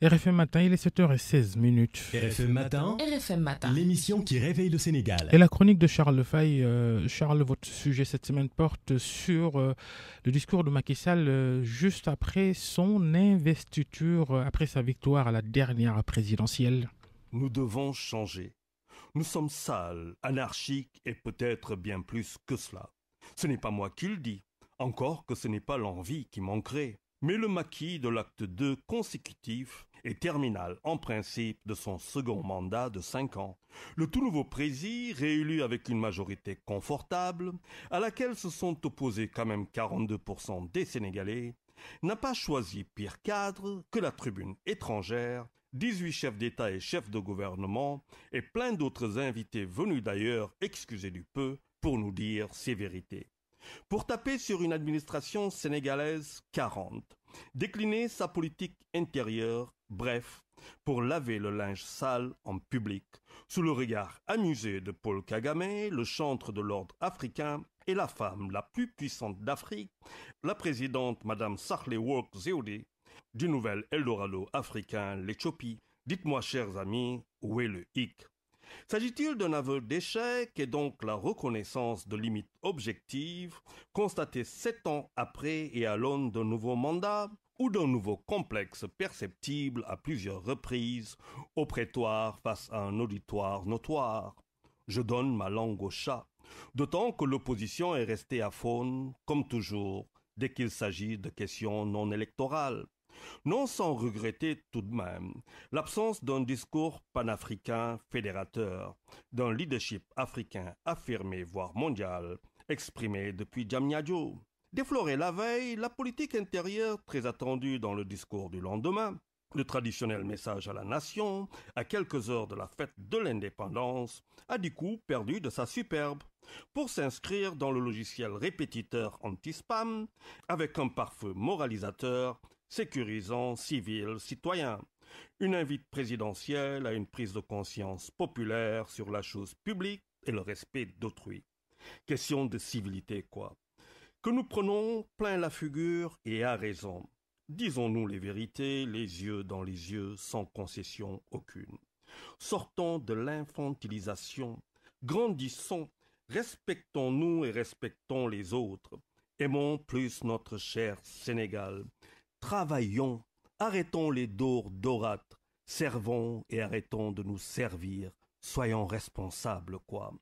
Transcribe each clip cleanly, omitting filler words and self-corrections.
RFM Matin, il est 7h16. RFM Matin, RFM Matin, l'émission qui réveille le Sénégal. Et la chronique de Charles Faye. Charles, votre sujet cette semaine porte sur le discours de Macky Sall juste après son investiture, après sa victoire à la dernière présidentielle. Nous devons changer. Nous sommes sales, anarchiques et peut-être bien plus que cela. Ce n'est pas moi qui le dis, encore que ce n'est pas l'envie qui manquerait. Mais le maquis de l'acte 2 consécutif est terminal en principe de son second mandat de 5 ans. Le tout nouveau président, réélu avec une majorité confortable, à laquelle se sont opposés quand même 42% des Sénégalais, n'a pas choisi pire cadre que la tribune étrangère, 18 chefs d'État et chefs de gouvernement et plein d'autres invités venus d'ailleurs, excusez du peu, pour nous dire ces vérités. Pour taper sur une administration sénégalaise 40, décliner sa politique intérieure, bref, pour laver le linge sale en public, sous le regard amusé de Paul Kagame, le chantre de l'ordre africain, et la femme la plus puissante d'Afrique, la présidente Madame Sahle-Work Zewde, du nouvel Eldorado africain, l'Éthiopie. Dites-moi, chers amis, où est le hic? S'agit-il d'un aveu d'échec et donc la reconnaissance de limites objectives constatées 7 ans après et à l'aune d'un nouveau mandat ou d'un nouveau complexe perceptible à plusieurs reprises au prétoire face à un auditoire notoire? Je donne ma langue au chat, d'autant que l'opposition est restée à faune, comme toujours, dès qu'il s'agit de questions non électorales. Non sans regretter tout de même l'absence d'un discours panafricain fédérateur, d'un leadership africain affirmé voire mondial, exprimé depuis Diamniadio. Déflorer la veille, la politique intérieure très attendue dans le discours du lendemain, le traditionnel message à la nation, à quelques heures de la fête de l'indépendance, a du coup perdu de sa superbe, pour s'inscrire dans le logiciel répétiteur anti-spam, avec un pare-feu moralisateur, sécurisant civils, citoyens. Une invite présidentielle à une prise de conscience populaire sur la chose publique et le respect d'autrui. Question de civilité, quoi. Que nous prenons plein la figure et à raison. Disons-nous les vérités, les yeux dans les yeux, sans concession aucune. Sortons de l'infantilisation, grandissons, respectons-nous et respectons les autres. Aimons plus notre cher Sénégal. Travaillons, arrêtons les dorâtres, servons et arrêtons de nous servir. Soyons responsables, quoi.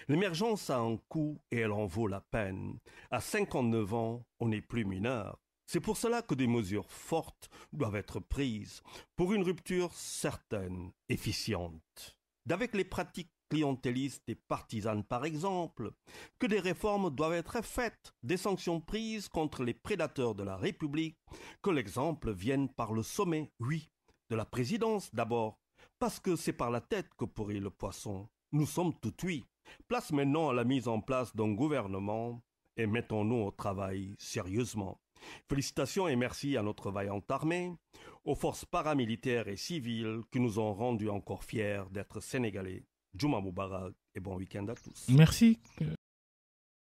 L'émergence a un coût et elle en vaut la peine. À 59 ans, on n'est plus mineur. C'est pour cela que des mesures fortes doivent être prises pour une rupture certaine, efficiente. D'avec les pratiques clientélistes et partisanes par exemple, que des réformes doivent être faites, des sanctions prises contre les prédateurs de la République, que l'exemple vienne par le sommet, oui, de la présidence d'abord, parce que c'est par la tête que pourrit le poisson. Nous sommes tout oui. Place maintenant à la mise en place d'un gouvernement et mettons-nous au travail sérieusement. Félicitations et merci à notre vaillante armée, aux forces paramilitaires et civiles qui nous ont rendus encore fiers d'être Sénégalais. Juma Moubarak et bon week-end à tous. Merci.